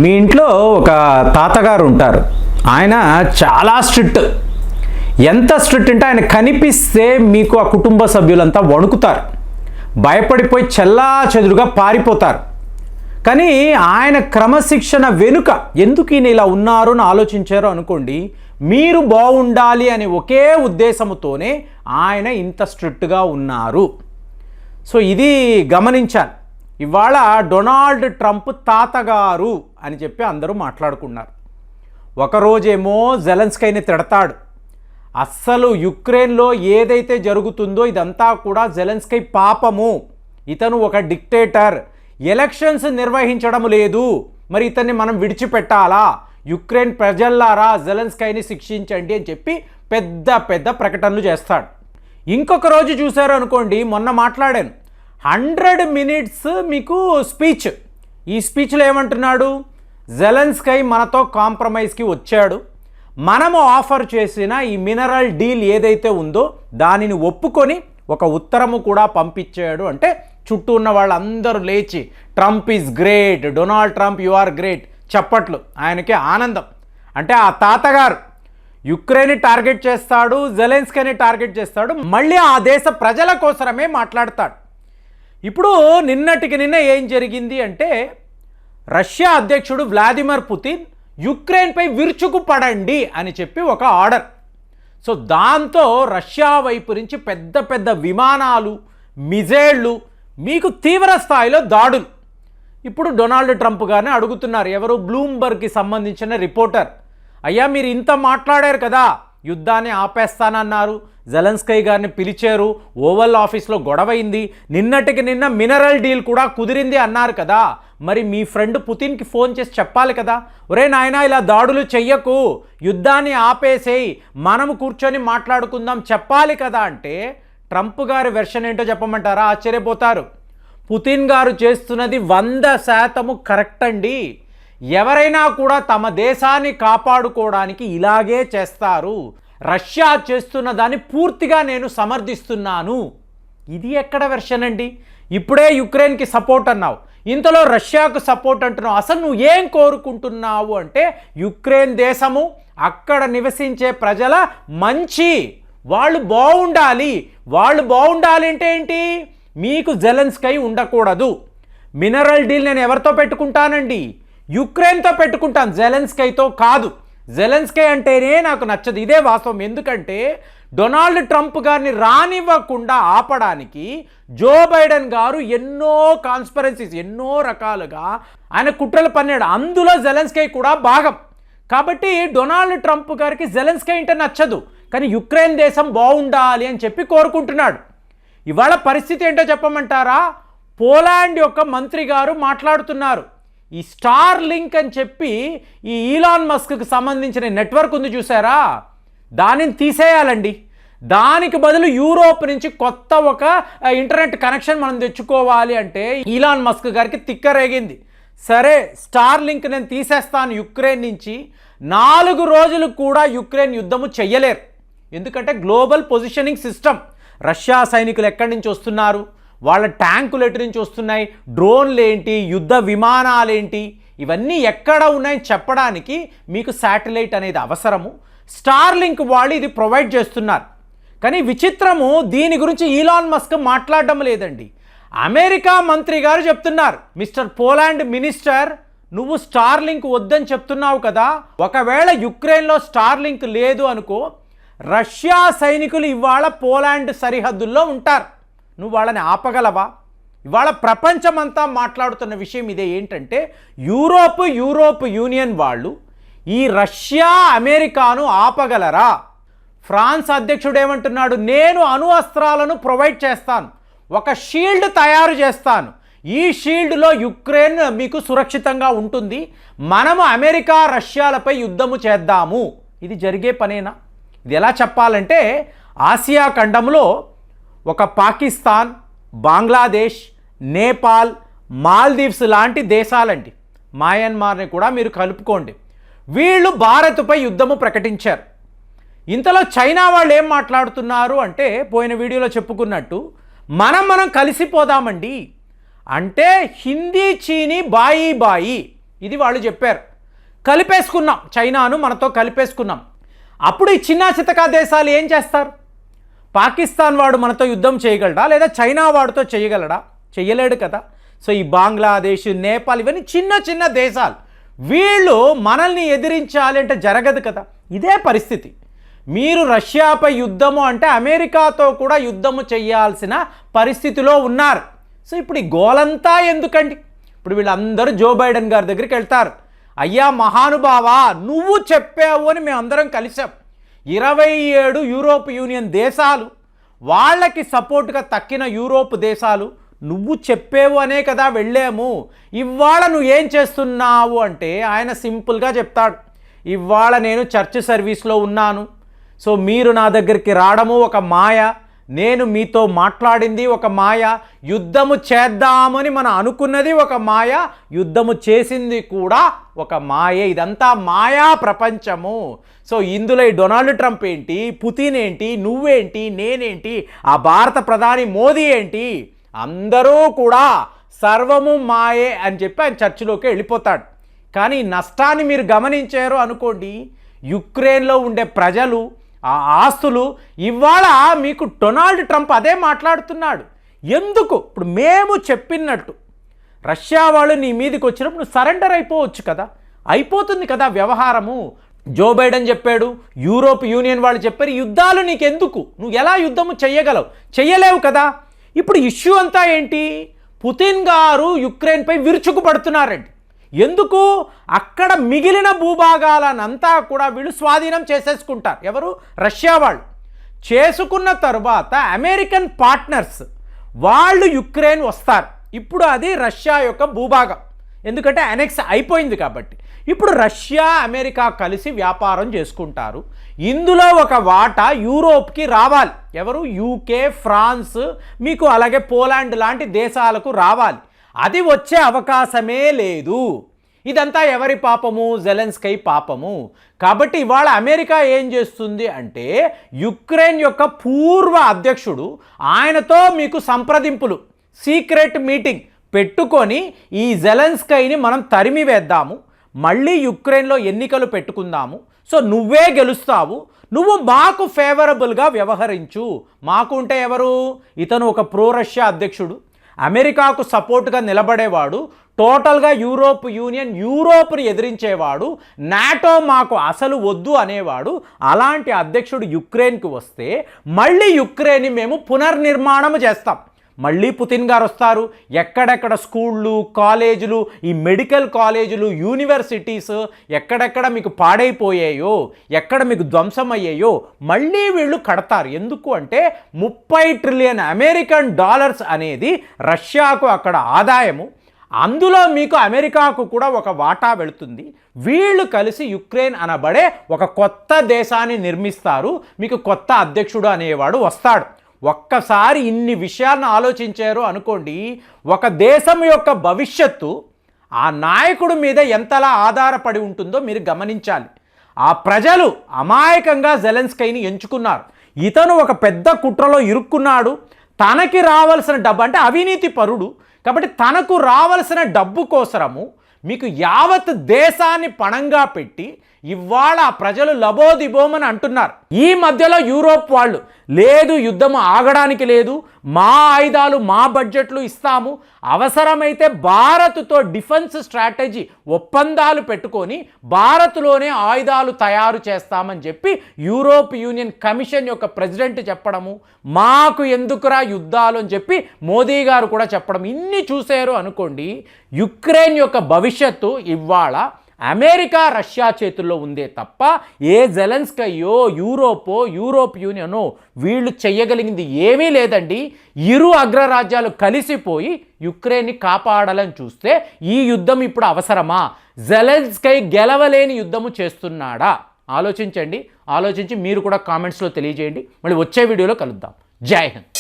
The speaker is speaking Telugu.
మీ ఇంట్లో ఒక తాతగారు ఉంటారు. ఆయన చాలా స్ట్రిక్ట్. ఎంత స్ట్రిక్ట్ అంటే ఆయన కనిపిస్తే మీకు ఆ కుటుంబ సభ్యులంతా వణుకుతారు, భయపడిపోయి చెల్లా చెదురుగా పారిపోతారు. కానీ ఆయన క్రమశిక్షణ వెనుక ఎందుకు ఈయన ఇలా ఉన్నారు అని ఆలోచించారు అనుకోండి, మీరు బాగుండాలి అనే ఒకే ఉద్దేశంతోనే ఆయన ఇంత స్ట్రిక్ట్గా ఉన్నారు. సో ఇది గమనించాలి. ఇవాళ డొనాల్డ్ ట్రంప్ తాతగారు అని చెప్పి అందరూ మాట్లాడుకున్నారు. ఒకరోజేమో జెలెన్స్కీని తిడతాడు. అస్సలు యుక్రెయిన్లో ఏదైతే జరుగుతుందో ఇదంతా కూడా జెలెన్స్కీ పాపము, ఇతను ఒక డిక్టేటర్, ఎలక్షన్స్ నిర్వహించడం లేదు, మరి ఇతన్ని మనం విడిచిపెట్టాలా, యుక్రెయిన్ ప్రజల్లారా జెలెన్స్కీని శిక్షించండి అని చెప్పి పెద్ద పెద్ద ప్రకటనలు చేస్తాడు. ఇంకొక రోజు చూశారు అనుకోండి, మొన్న మాట్లాడాను 100 minutes మీకు స్పీచ్. ఈ స్పీచ్లో ఏమంటున్నాడు, జెలెన్స్కీ మనతో కాంప్రమైజ్కి వచ్చాడు, మనము ఆఫర్ చేసిన ఈ మినరల్ డీల్ ఏదైతే ఉందో దానిని ఒప్పుకొని ఒక ఉత్తరము కూడా పంపించాడు. అంటే చుట్టూ ఉన్న వాళ్ళందరూ లేచి Trump is great, Donald Trump you are great చప్పట్లు. ఆయనకి ఆనందం. అంటే ఆ తాతగారు యుక్రెయిన్ని టార్గెట్ చేస్తాడు, జెలెన్స్కీని టార్గెట్ చేస్తాడు, మళ్ళీ ఆ దేశ ప్రజల కోసమే మాట్లాడతాడు. ఇప్పుడు నిన్నటికి నిన్న ఏం జరిగింది అంటే, రష్యా అధ్యక్షుడు వ్లాదిమిర్ పుతిన్ యుక్రెయిన్పై విరుచుకుపడండి అని చెప్పి ఒక ఆర్డర్. సో దాంతో రష్యా వైపు నుంచి పెద్ద పెద్ద విమానాలు, మిజైళ్ళు, మీకు తీవ్ర స్థాయిలో దాడులు. ఇప్పుడు డొనాల్డ్ ట్రంప్ గారిని అడుగుతున్నారు, ఎవరు, బ్లూంబర్గ్కి సంబంధించిన రిపోర్టర్, అయ్యా మీరు ఇంత మాట్లాడారు కదా, యుద్ధాన్ని ఆపేస్తానన్నారు, జెలెన్స్కీ గారిని పిలిచారు, ఓవల్ ఆఫీస్లో గొడవైంది, నిన్నటికి నిన్న మినరల్ డీల్ కూడా కుదిరింది అన్నారు కదా, మరి మీ ఫ్రెండ్ పుతిన్కి ఫోన్ చేసి చెప్పాలి కదా, ఒరే నాయనా ఇలా దాడులు చెయ్యకు, యుద్ధాన్ని ఆపేసేయి, మనము కూర్చొని మాట్లాడుకుందాం చెప్పాలి కదా. అంటే ట్రంప్ గారి వెర్షన్ ఏంటో చెప్పమంటారా, ఆశ్చర్యపోతారు. పుతిన్ గారు చేస్తున్నది 100% కరెక్ట్ అండి. ఎవరైనా కూడా తమ దేశాన్ని కాపాడుకోవడానికి ఇలాగే చేస్తారు. రష్యా చేస్తున్న దాన్ని పూర్తిగా నేను సమర్థిస్తున్నాను. ఇది ఎక్కడ వెర్షన్ అండి? ఇప్పుడే యుక్రెయిన్కి సపోర్ట్ అన్నావు, ఇంతలో రష్యాకు సపోర్ట్ అంటున్నావు. అసలు నువ్వు ఏం కోరుకుంటున్నావు అంటే, యుక్రెయిన్ దేశము, అక్కడ నివసించే ప్రజల మంచి, వాళ్ళు బాగుండాలి. వాళ్ళు బాగుండాలి అంటే ఏంటి, మీకు జెలెన్స్కీ ఉండకూడదు. మినరల్ డీల్ నేను ఎవరితో పెట్టుకుంటానండి, యుక్రెయిన్తో పెట్టుకుంటాను, జెలెన్స్కీతో కాదు. జెలెన్స్కీ అంటేనే నాకు నచ్చదు, ఇదే వాస్తవం. ఎందుకంటే డొనాల్డ్ ట్రంప్ గారిని రానివ్వకుండా ఆపడానికి జో బైడెన్ గారు ఎన్నో కాన్స్పిరసీస్, ఎన్నో రకాలుగా ఆయన కుట్రలు పన్నాడు, అందులో జెలెన్స్కీ కూడా భాగం. కాబట్టి డొనాల్డ్ ట్రంప్ గారికి జెలెన్స్కీ అంటే నచ్చదు, కానీ యుక్రెయిన్ దేశం బాగుండాలి అని చెప్పి కోరుకుంటున్నాడు. ఇవాళ పరిస్థితి ఏంటో చెప్పమంటారా, పోలాండ్ యొక్క మంత్రి గారు మాట్లాడుతున్నారు, ఈ స్టార్ లింక్ అని చెప్పి ఈ ఈలాన్ మస్క్కి సంబంధించిన నెట్వర్క్ ఉంది చూసారా, దానిని తీసేయాలండి. దానికి బదులు యూరోప్ నుంచి కొత్త ఒక ఇంటర్నెట్ కనెక్షన్ మనం తెచ్చుకోవాలి అంటే ఈలాన్ మస్క్ గారికి తిక్కరేగింది. సరే స్టార్ లింక్ నేను తీసేస్తాను యుక్రెయిన్ నుంచి, 4 రోజులు కూడా యుక్రెయిన్ యుద్ధము చెయ్యలేరు. ఎందుకంటే గ్లోబల్ పొజిషనింగ్ సిస్టమ్, రష్యా సైనికులు ఎక్కడి నుంచి వస్తున్నారు, వాళ్ళ ట్యాంకులు ఎటు నుంచి వస్తున్నాయి, డ్రోన్లు ఏంటి, యుద్ధ విమానాలు ఏంటి, ఇవన్నీ ఎక్కడ ఉన్నాయని చెప్పడానికి మీకు శాటిలైట్ అనేది అవసరము. స్టార్ లింక్ వాళ్ళు ఇది ప్రొవైడ్ చేస్తున్నారు. కానీ విచిత్రము, దీని గురించి ఈలాన్ మస్క్ మాట్లాడడం లేదండి. అమెరికా మంత్రి గారు చెప్తున్నారు, మిస్టర్ పోలాండ్ మినిస్టర్, నువ్వు స్టార్ లింక్ వద్దని చెప్తున్నావు కదా, ఒకవేళ యుక్రెయిన్లో స్టార్ లింక్ లేదు అనుకో, రష్యా సైనికులు ఇవాళ పోలాండ్ సరిహద్దుల్లో ఉంటారు, నువ్వు వాళ్ళని ఆపగలవా? ఇవాళ ప్రపంచమంతా మాట్లాడుతున్న విషయం ఇదే. ఏంటంటే యూరోప్ యూనియన్ వాళ్ళు ఈ రష్యా అమెరికాను ఆపగలరా? ఫ్రాన్స్ అధ్యక్షుడు ఏమంటున్నాడు, నేను అణు అస్త్రాలను ప్రొవైడ్ చేస్తాను, ఒక షీల్డ్ తయారు చేస్తాను, ఈ షీల్డ్లో యుక్రెయిన్ మీకు సురక్షితంగా ఉంటుంది, మనము అమెరికా రష్యాలపై యుద్ధము చేద్దాము. ఇది జరిగే పనేనా? ఇది ఎలా చెప్పాలంటే, ఆసియా ఖండంలో ఒక పాకిస్తాన్, బంగ్లాదేశ్, నేపాల్, మాల్దీవ్స్ లాంటి దేశాలండి, మయన్మార్ని కూడా మీరు కలుపుకోండి, వీళ్ళు భారత్పై యుద్ధము ప్రకటించారు. ఇంతలో చైనా వాళ్ళు ఏం మాట్లాడుతున్నారు అంటే, పోయిన వీడియోలో చెప్పుకున్నట్టు మనం కలిసిపోదామండి, అంటే హిందీ చీనీ బాయి బాయి, ఇది వాళ్ళు చెప్పారు. కలిపేసుకున్నాం, చైనాను మనతో కలిపేసుకున్నాం. అప్పుడు ఈ చిన్న చితకా దేశాలు ఏం చేస్తారు? పాకిస్తాన్ వాడు మనతో యుద్ధం చేయగలడా, లేదా చైనా వాడితో చేయగలడా? చేయలేడు కదా. సో ఈ బంగ్లాదేశ్, నేపాల్ ఇవన్నీ చిన్న చిన్న దేశాలు. వీళ్ళు మనల్ని ఎదిరించాలి అంటే జరగదు కదా. ఇదే పరిస్థితి. మీరు రష్యాపై యుద్ధము అంటే అమెరికాతో కూడా యుద్ధము చేయాల్సిన పరిస్థితిలో ఉన్నారు. సో ఇప్పుడు ఈ గోలంతా ఎందుకండి? ఇప్పుడు వీళ్ళందరూ జో బైడెన్ గారి దగ్గరికి వెళ్తారు. అయ్యా మహానుభావా, నువ్వు చెప్పావు అని మేమందరం కలిసాం. 27 యూరోప్ యూనియన్ దేశాలు, వాళ్ళకి సపోర్ట్గా తక్కిన యూరోప్ దేశాలు, నువ్వు చెప్పేవు అనే కదా వెళ్ళాము. ఇవాళ నువ్వు ఏం చేస్తున్నావు అంటే ఆయన సింపుల్గా చెప్తాడు, ఇవాళ నేను చర్చ్ సర్వీస్లో ఉన్నాను. సో మీరు నా దగ్గరికి రావడము ఒక మాయ, నేను మీతో మాట్లాడింది ఒక మాయ, యుద్ధము చేద్దామని మనం అనుకున్నది ఒక మాయ, యుద్ధము చేసింది కూడా ఒక మాయే. ఇదంతా మాయా ప్రపంచము. సో ఇందులో ఈ డొనాల్డ్ ట్రంప్ ఏంటి, పుతిన్ ఏంటి, నువ్వేంటి, నేనేంటి, ఆ భారత ప్రధాని మోదీ ఏంటి, అందరూ కూడా సర్వము మాయే అని చెప్పి ఆయన చర్చిలోకి వెళ్ళిపోతాడు. కానీ నష్టాన్ని మీరు గమనించారు అనుకోండి, యుక్రెయిన్లో ఉండే ప్రజలు, ఆ ఆస్తులు, ఇవాళ మీకు డొనాల్డ్ ట్రంప్ అదే మాట్లాడుతున్నాడు. ఎందుకు? ఇప్పుడు మేము చెప్పినట్టు రష్యా వాళ్ళు నీ మీదకి వచ్చినప్పుడు నువ్వు సరెండర్ అయిపోవచ్చు కదా, అయిపోతుంది కదా వ్యవహారము. జో బైడెన్ చెప్పాడు, యూరోప్ యూనియన్ వాళ్ళు చెప్పారు, యుద్ధాలు నీకెందుకు, నువ్వు ఎలా యుద్ధము చెయ్యగలవు, చెయ్యలేవు కదా. ఇప్పుడు ఇష్యూ అంతా ఏంటి? పుతిన్ గారు యుక్రెయిన్పై విరుచుకుపడుతున్నారండి. ఎందుకు? అక్కడ మిగిలిన భూభాగాలనంతా కూడా వీళ్ళు స్వాధీనం చేసేసుకుంటారు. ఎవరు? రష్యా వాళ్ళు. చేసుకున్న తరువాత అమెరికన్ పార్ట్నర్స్ వాళ్ళు యుక్రెయిన్ వస్తారు. ఇప్పుడు అది రష్యా యొక్క భూభాగం, ఎందుకంటే అనెక్స్ అయిపోయింది కాబట్టి. ఇప్పుడు రష్యా అమెరికా కలిసి వ్యాపారం చేసుకుంటారు. ఇందులో ఒక వాటా యూరోప్కి రావాలి. ఎవరు? యూకే, ఫ్రాన్స్, మీకు అలాగే పోలాండ్ లాంటి దేశాలకు రావాలి. అది వచ్చే అవకాశమే లేదు. ఇదంతా ఎవరి పాపము? జెలెన్స్కీ పాపము. కాబట్టి ఇవాళ అమెరికా ఏం చేస్తుంది అంటే, యుక్రెయిన్ యొక్క పూర్వ అధ్యక్షుడు, ఆయనతో మీకు సంప్రదింపులు, సీక్రెట్ మీటింగ్ పెట్టుకొని ఈ జెలెన్స్కీని మనం తరిమి వేద్దాము, మళ్ళీ యుక్రెయిన్లో ఎన్నికలు పెట్టుకుందాము, సో నువ్వే గెలుస్తావు, నువ్వు మాకు ఫేవరబుల్గా వ్యవహరించు. మాకు ఉంటే ఎవరు? ఇతను ఒక ప్రో రష్యా అధ్యక్షుడు, అమెరికాకు సపోర్ట్గా నిలబడేవాడు, టోటల్గా యూరోప్ యూనియన్, యూరోప్ని ఎదిరించేవాడు, నాటో మాకు అసలు వద్దు అనేవాడు. అలాంటి అధ్యక్షుడు యుక్రెయిన్కి వస్తే మళ్ళీ యుక్రెయిన్ని మేము పునర్నిర్మాణం చేస్తాం. మళ్ళీ పుతిన్ గారు వస్తారు. ఎక్కడెక్కడ స్కూళ్ళు, కాలేజీలు, ఈ మెడికల్ కాలేజీలు, యూనివర్సిటీస్ ఎక్కడెక్కడ మీకు పాడైపోయాయో, ఎక్కడ మీకు ధ్వంసం అయ్యాయో మళ్ళీ వీళ్ళు కడతారు. ఎందుకు అంటే 30 ట్రిలియన్ అమెరికన్ డాలర్స్ అనేది రష్యాకు అక్కడ ఆదాయము. అందులో మీకు అమెరికాకు కూడా ఒక వాటా వెళుతుంది. వీళ్ళు కలిసి యుక్రెయిన్ అనబడే ఒక కొత్త దేశాన్ని నిర్మిస్తారు. మీకు కొత్త అధ్యక్షుడు అనేవాడు వస్తాడు. ఒక్కసారి ఇన్ని విషయాలను ఆలోచించారు అనుకోండి, ఒక దేశం యొక్క భవిష్యత్తు ఆ నాయకుడి మీద ఎంతలా ఆధారపడి ఉంటుందో మీరు గమనించాలి. ఆ ప్రజలు అమాయకంగా జెలెన్స్కీని ఎంచుకున్నారు. ఇతను ఒక పెద్ద కుట్రలో ఇరుక్కున్నాడు. తనకి రావాల్సిన డబ్బు, అంటే అవినీతి పరుడు కాబట్టి తనకు రావాల్సిన డబ్బు కోసరము మీకు యావత్ దేశాన్ని పణంగా పెట్టి ఇవాళ ప్రజలు లబోదిబోమని అంటున్నారు. ఈ మధ్యలో యూరోప్ వాళ్ళు, లేదు యుద్ధం ఆగడానికి లేదు, మా ఆయుధాలు మా బడ్జెట్లు ఇస్తాము, అవసరమైతే భారత్తో డిఫెన్స్ స్ట్రాటజీ ఒప్పందాలు పెట్టుకొని భారత్లోనే ఆయుధాలు తయారు చేస్తామని చెప్పి యూరోప్ యూనియన్ కమిషన్ యొక్క ప్రెసిడెంట్ చెప్పడము, మాకు ఎందుకురా యుద్ధాలు అని చెప్పి మోదీ గారు కూడా చెప్పడం, ఇన్ని చూశారు అనుకోండి. యుక్రెయిన్ యొక్క భవిష్యత్తు ఇవాళ అమెరికా, రష్యా చేతుల్లో ఉందే తప్ప ఏ జెలెన్స్కీయో, యూరోప్ యూనియనో వీళ్ళు చేయగలిగింది ఏమీ లేదండి. ఇరు అగ్రరాజ్యాలు కలిసిపోయి యుక్రెయిన్ని కాపాడాలని చూస్తే ఈ యుద్ధం ఇప్పుడు అవసరమా? జెలెన్స్కీ గెలవలేని యుద్ధము చేస్తున్నాడా? ఆలోచించండి. ఆలోచించి మీరు కూడా కామెంట్స్లో తెలియజేయండి. మళ్ళీ వచ్చే వీడియోలో కలుద్దాం. జై హింద్.